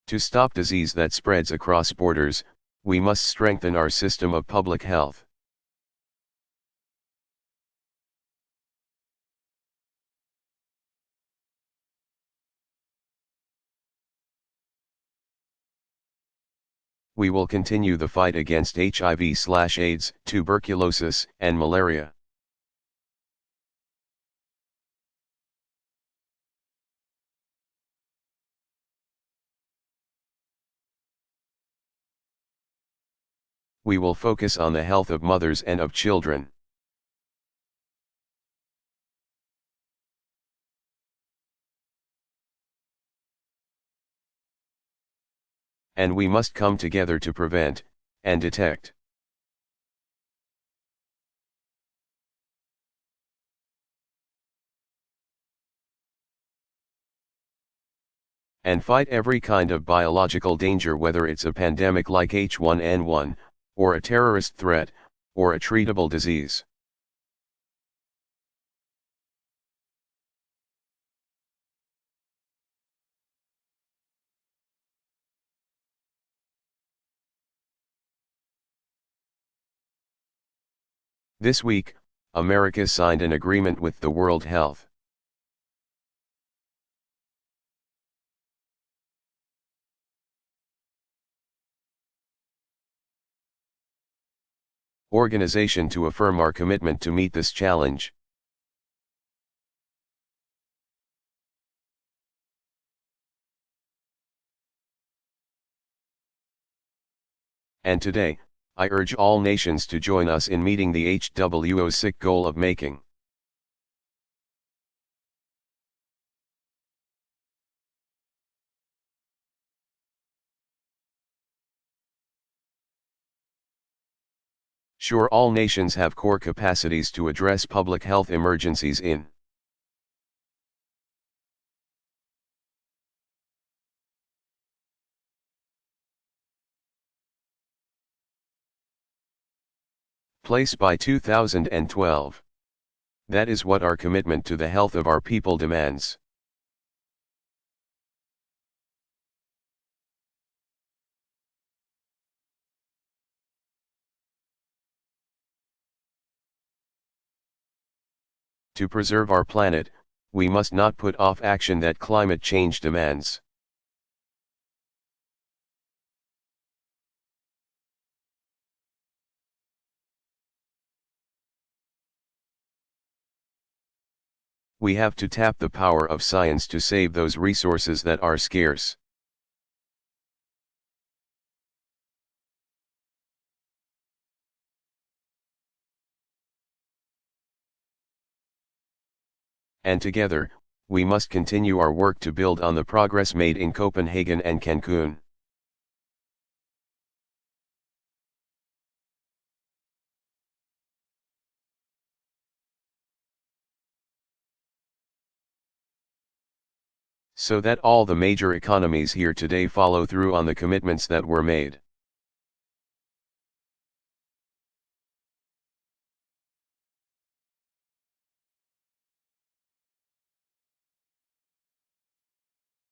To stop disease that spreads across borders, we must strengthen our system of public health. We will continue the fight against HIV/AIDS, tuberculosis, and malaria. We will focus on the health of mothers and of children. And we must come together to prevent and detect. And fight every kind of biological danger, whether it's a pandemic like H1N1, or a terrorist threat, or a treatable disease. This week, America signed an agreement with the World Health Organization to affirm our commitment to meet this challenge. And today, I urge all nations to join us in meeting the HWO's sick goal of making sure all nations have core capacities to address public health emergencies in place by 2012. That is what our commitment to the health of our people demands. To preserve our planet, we must not put off action that climate change demands. We have to tap the power of science to save those resources that are scarce. And together, we must continue our work to build on the progress made in Copenhagen and Cancun. So that all the major economies here today follow through on the commitments that were made.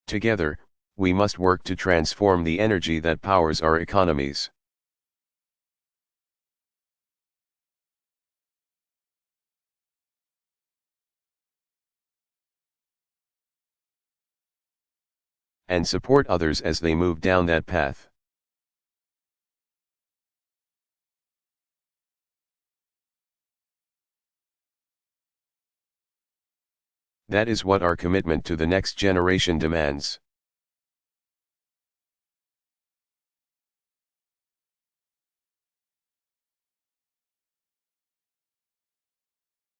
Together, we must work to transform the energy that powers our economies. And support others as they move down that path. That is what our commitment to the next generation demands.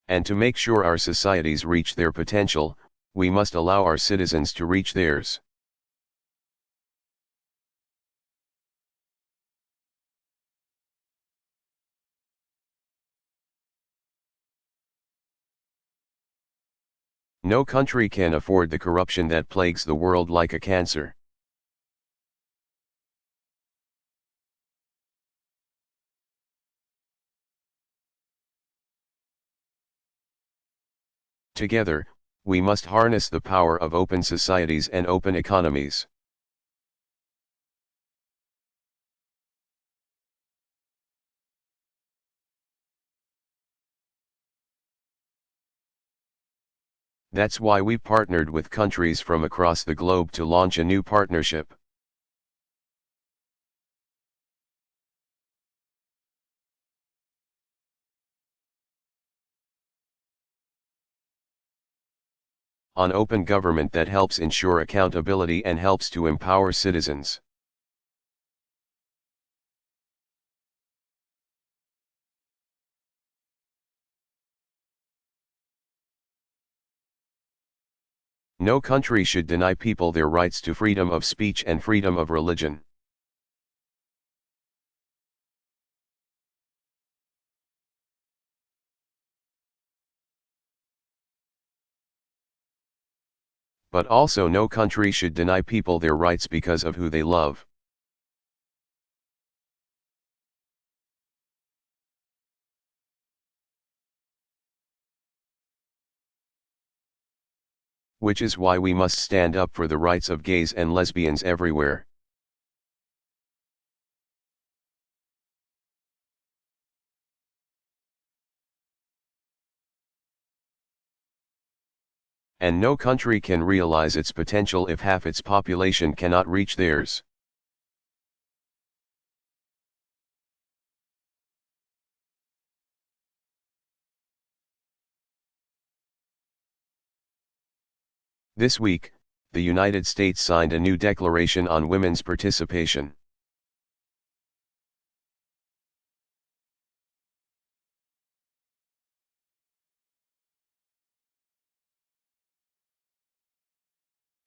And to make sure our societies reach their potential, we must allow our citizens to reach theirs. No country can afford the corruption that plagues the world like a cancer. Together, we must harness the power of open societies and open economies. That's why we partnered with countries from across the globe to launch a new partnership. On open government that helps ensure accountability and helps to empower citizens. No country should deny people their rights to freedom of speech and freedom of religion. But also no country should deny people their rights because of who they love. Which is why we must stand up for the rights of gays and lesbians everywhere. And no country can realize its potential if half its population cannot reach theirs. This week, the United States signed a new declaration on women's participation.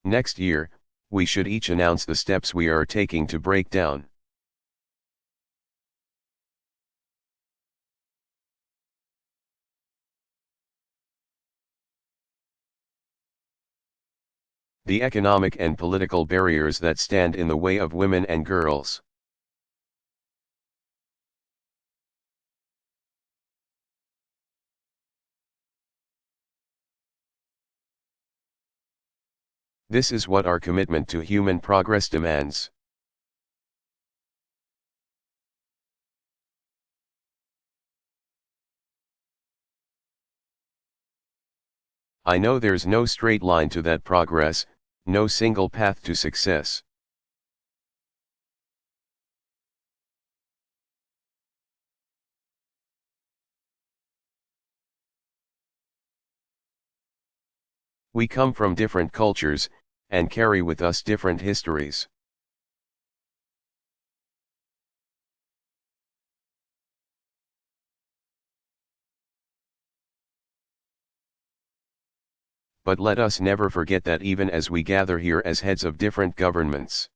Next year, we should each announce the steps we are taking to break down. The economic and political barriers that stand in the way of women and girls. This is what our commitment to human progress demands. I know there's no straight line to that progress, no single path to success. We come from different cultures, and carry with us different histories. But let us never forget that even as we gather here as heads of different governments,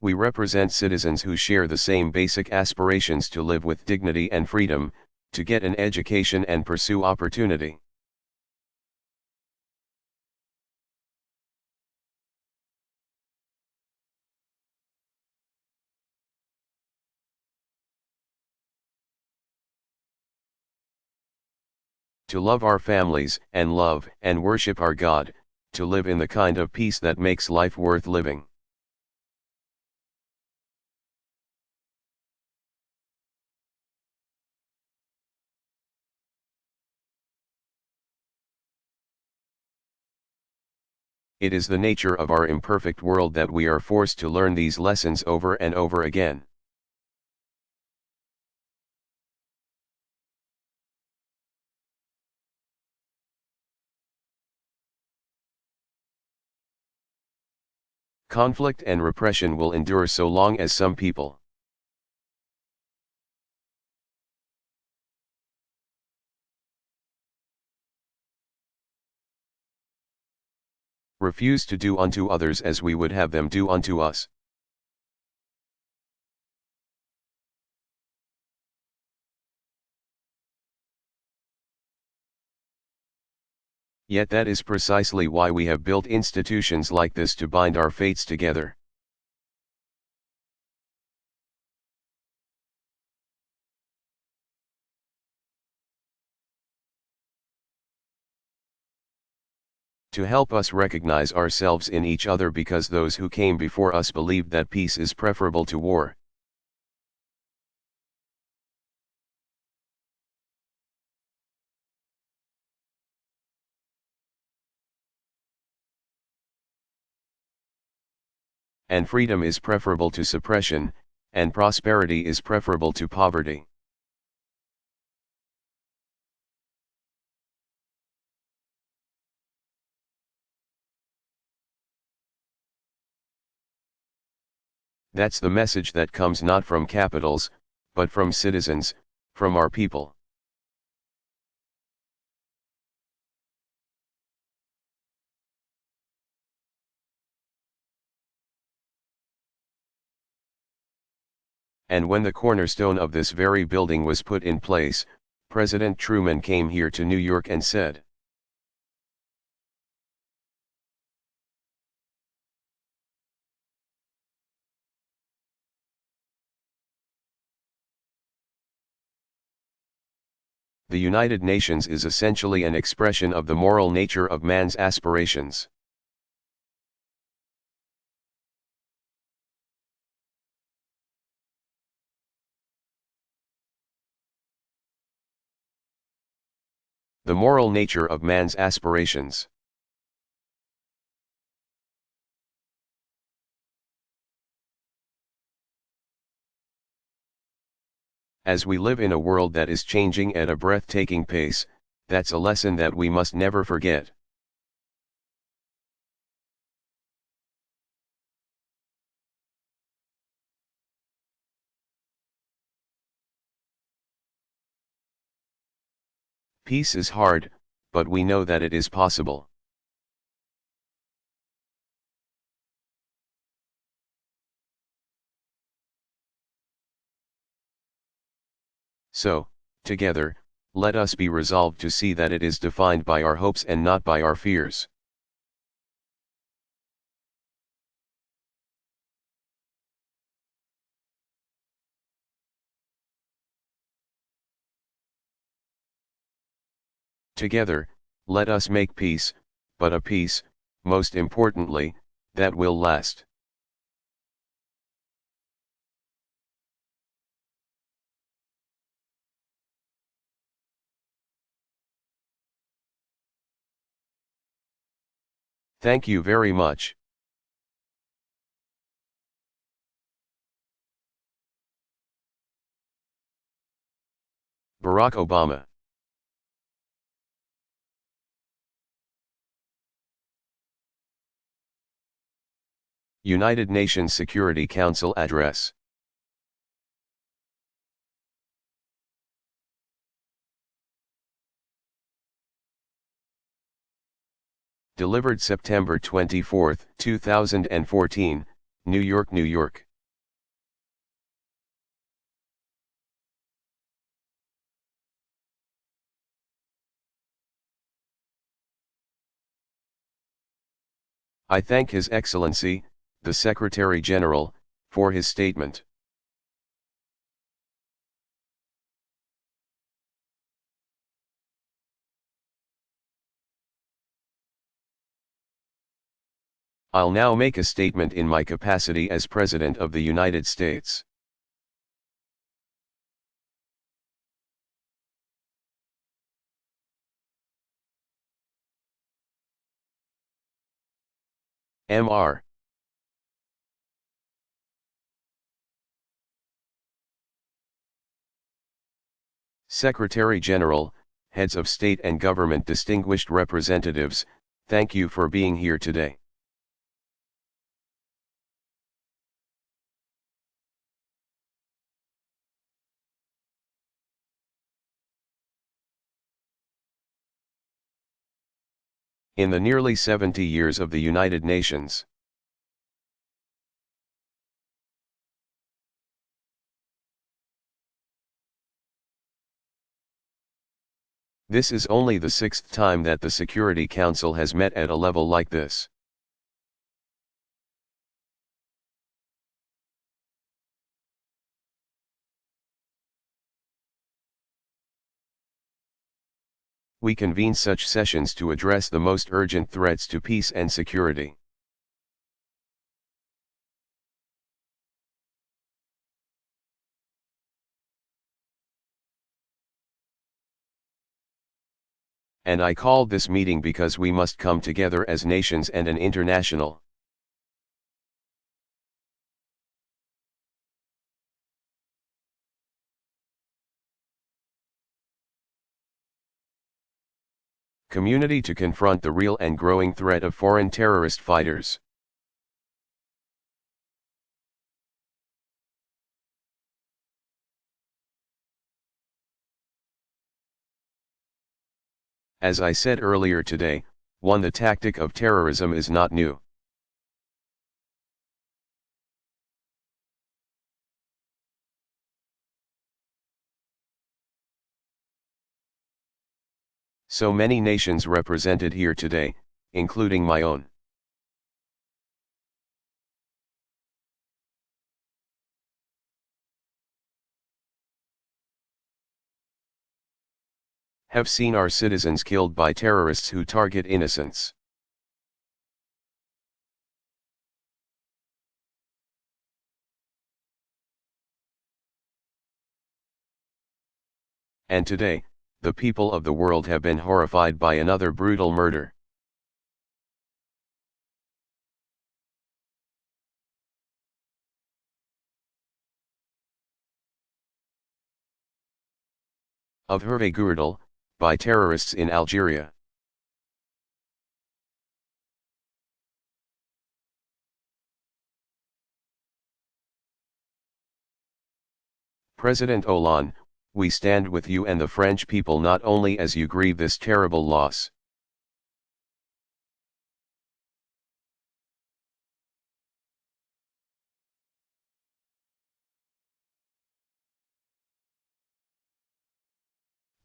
we represent citizens who share the same basic aspirations to live with dignity and freedom, to get an education and pursue opportunity. To love our families and love and worship our God, to live in the kind of peace that makes life worth living. It is the nature of our imperfect world that we are forced to learn these lessons over and over again. Conflict and repression will endure so long as some people refuse to do unto others as we would have them do unto us. Yet that is precisely why we have built institutions like this to bind our fates together. to help us recognize ourselves in each other, because those who came before us believed that peace is preferable to war. And freedom is preferable to suppression, and prosperity is preferable to poverty. That's the message that comes not from capitals, but from citizens, from our people. And when the cornerstone of this very building was put in place, President Truman came here to New York and said, "The United Nations is essentially an expression of the moral nature of man's aspirations. The moral nature of man's aspirations. As we live in a world that is changing at a breathtaking pace, that's a lesson that we must never forget. Peace is hard, but we know that it is possible. So, together, let us be resolved to see that it is defined by our hopes and not by our fears. Together, let us make peace, but a peace, most importantly, that will last. Thank you very much. Barack Obama. United Nations Security Council Address. Delivered September 24, 2014, New York, New York. I thank His Excellency, the Secretary General, for his statement. I'll now make a statement in my capacity as President of the United States. Mr. Secretary General, Heads of State and Government, distinguished representatives, thank you for being here today. In the nearly 70 years of the United Nations, this is only the sixth time that the Security Council has met at a level like this. we convene such sessions to address the most urgent threats to peace and security. And I called this meeting because we must come together as nations and an international. Community to confront the real and growing threat of foreign terrorist fighters. As I said earlier today, the tactic of terrorism is not new. So many nations represented here today, including my own. Have seen our citizens killed by terrorists who target innocents. And today, the people of the world have been horrified by another brutal murder. Of Hervé Gourdel, by terrorists in Algeria. President Hollande, we stand with you and the French people not only as you grieve this terrible loss.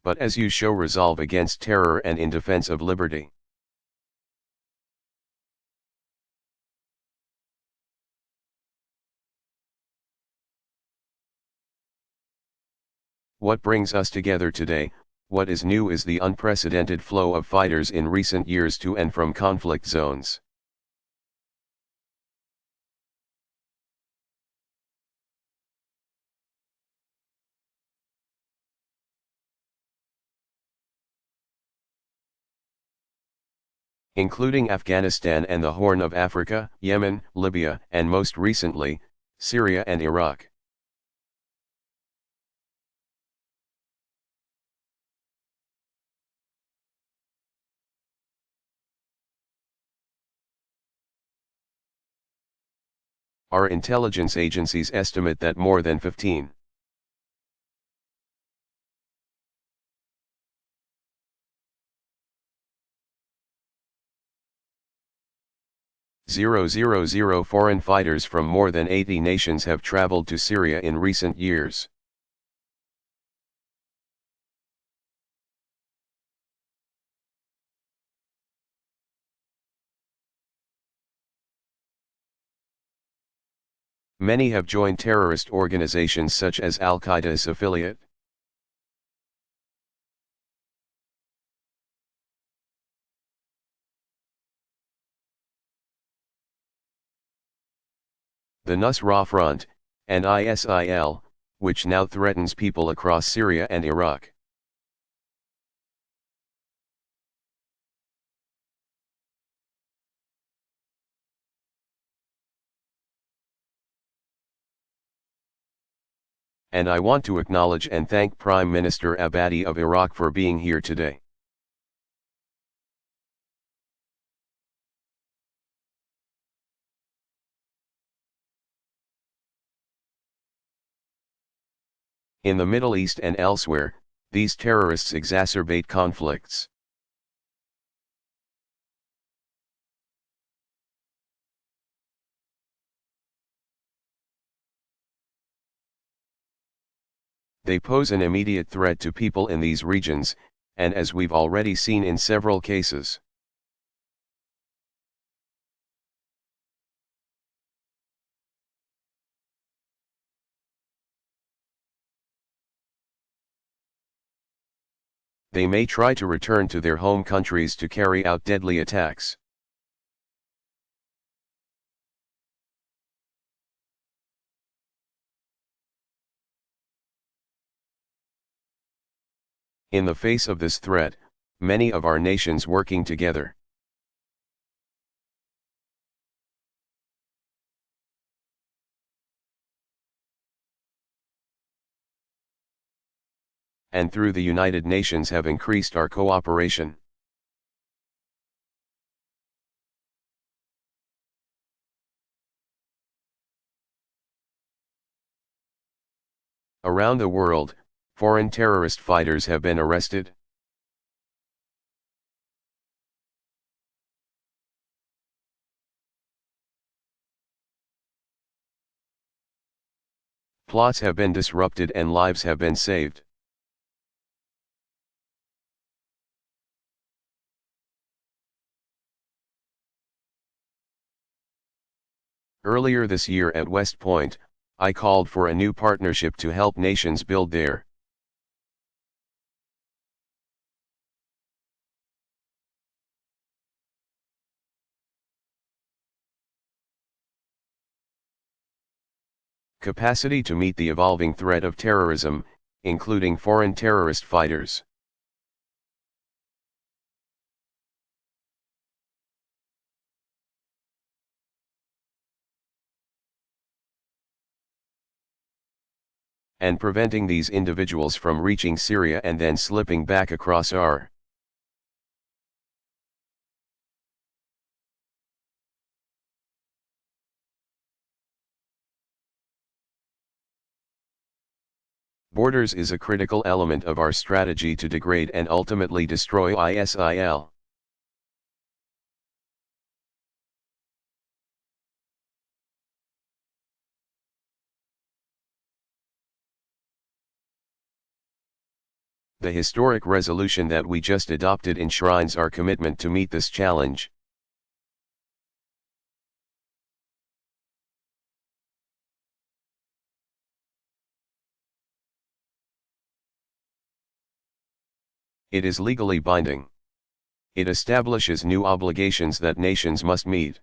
But as you show resolve against terror and in defense of liberty. What brings us together today, what is new is the unprecedented flow of fighters in recent years to and from conflict zones. Including Afghanistan and the Horn of Africa, Yemen, Libya, and most recently, Syria and Iraq. Our intelligence agencies estimate that more than 15,000 foreign fighters from more than 80 nations have traveled to Syria in recent years. Many have joined terrorist organizations such as Al-Qaeda's affiliate. The Nusra Front, and ISIL, which now threatens people across Syria and Iraq. And I want to acknowledge and thank Prime Minister Abadi of Iraq for being here today. In the Middle East and elsewhere, these terrorists exacerbate conflicts. They pose an immediate threat to people in these regions, and as we've already seen in several cases. they may try to return to their home countries to carry out deadly attacks. In the face of this threat, many of our nations working together. And through the United Nations have increased our cooperation. Around the world, foreign terrorist fighters have been arrested. Plots have been disrupted and lives have been saved. Earlier this year at West Point, I called for a new partnership to help nations build their capacity to meet the evolving threat of terrorism, including foreign terrorist fighters. And preventing these individuals from reaching Syria and then slipping back across our borders is a critical element of our strategy to degrade and ultimately destroy ISIL. The historic resolution that we just adopted enshrines our commitment to meet this challenge. It is legally binding. It establishes new obligations that nations must meet.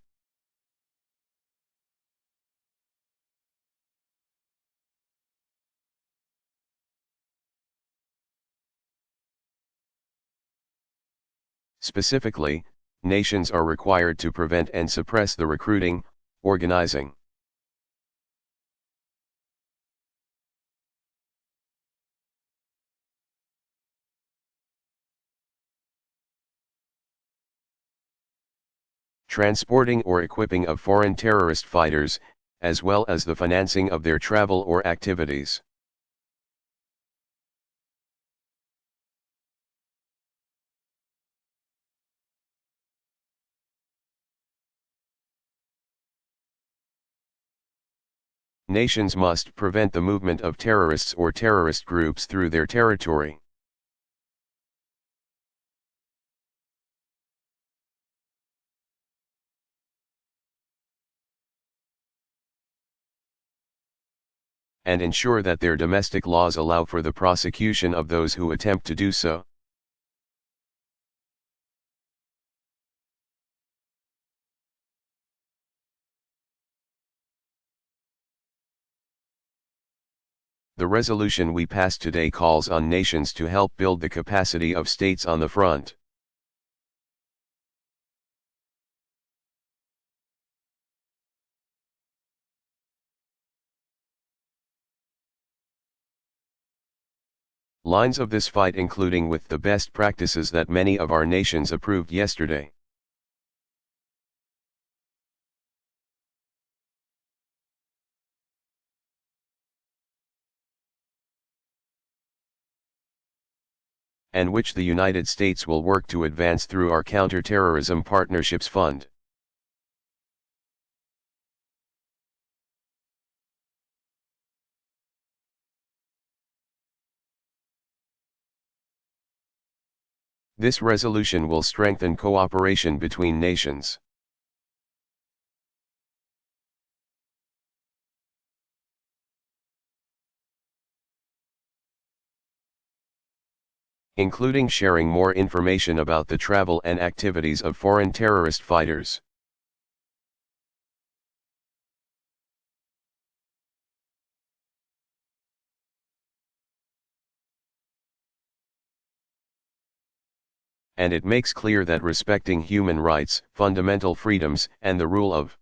Specifically, nations are required to prevent and suppress the recruiting, organizing, transporting or equipping of foreign terrorist fighters, as well as the financing of their travel or activities. Nations must prevent the movement of terrorists or terrorist groups through their territory. And ensure that their domestic laws allow for the prosecution of those who attempt to do so. The resolution we passed today calls on nations to help build the capacity of states on the front. Lines of this fight including with the best practices that many of our nations approved yesterday. And which the United States will work to advance through our Counter-Terrorism Partnerships Fund. This resolution will strengthen cooperation between nations. including sharing more information about the travel and activities of foreign terrorist fighters. And it makes clear that respecting human rights, fundamental freedoms, and the rule of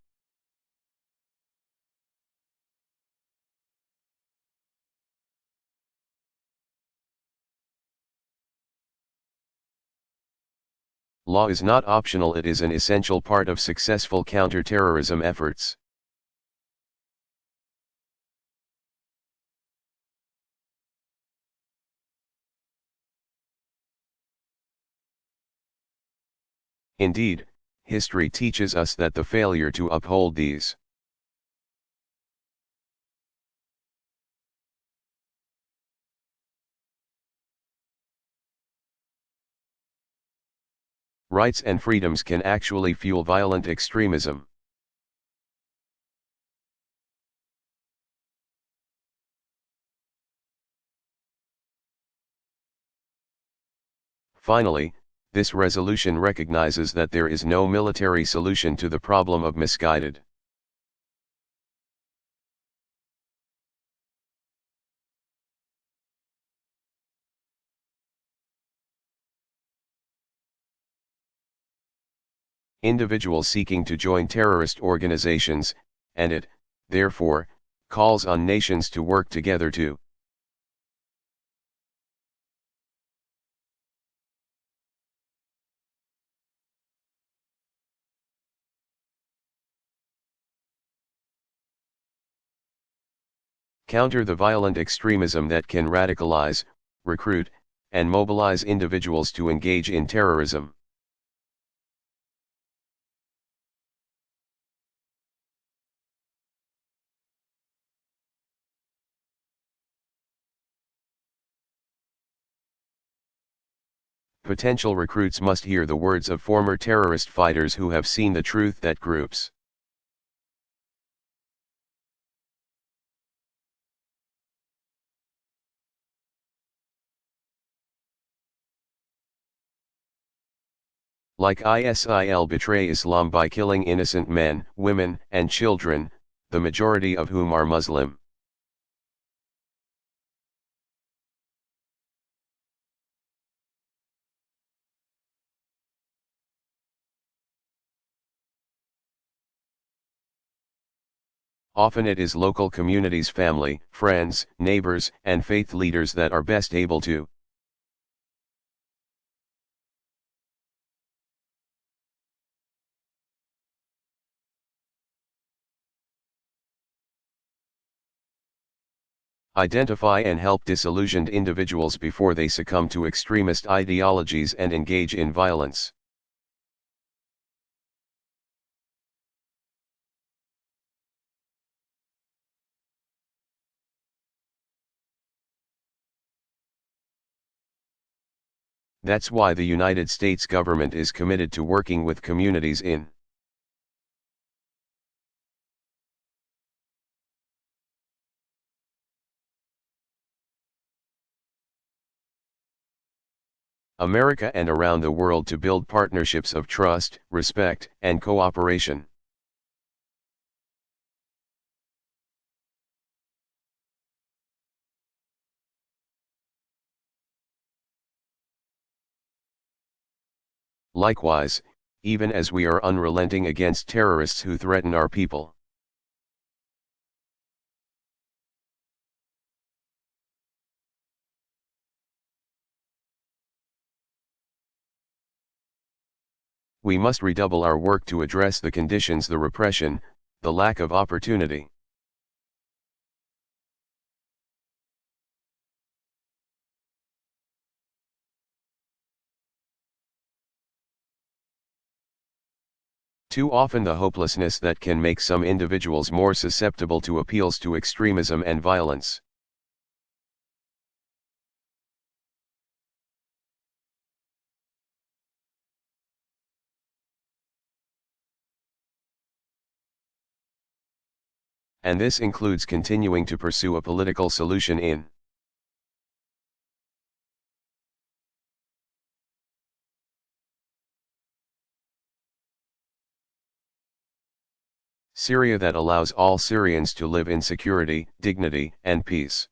law is not optional, it is an essential part of successful counter-terrorism efforts. Indeed, history teaches us that the failure to uphold these rights and freedoms can actually fuel violent extremism. Finally, this resolution recognizes that there is no military solution to the problem of misguided individuals seeking to join terrorist organizations, and it, therefore, calls on nations to work together to counter the violent extremism that can radicalize, recruit, and mobilize individuals to engage in terrorism. Potential recruits must hear the words of former terrorist fighters who have seen the truth that groups like ISIL betray Islam by killing innocent men, women, and children, the majority of whom are Muslim. Often it is local communities, family, friends, neighbors, and faith leaders that are best able to identify and help disillusioned individuals before they succumb to extremist ideologies and engage in violence. That's why the United States government is committed to working with communities in America and around the world to build partnerships of trust, respect, and cooperation. Likewise, even as we are unrelenting against terrorists who threaten our people, we must redouble our work to address the conditions, the repression, the lack of opportunity, too often the hopelessness that can make some individuals more susceptible to appeals to extremism and violence. And this includes continuing to pursue a political solution in Syria that allows all Syrians to live in security, dignity, and peace.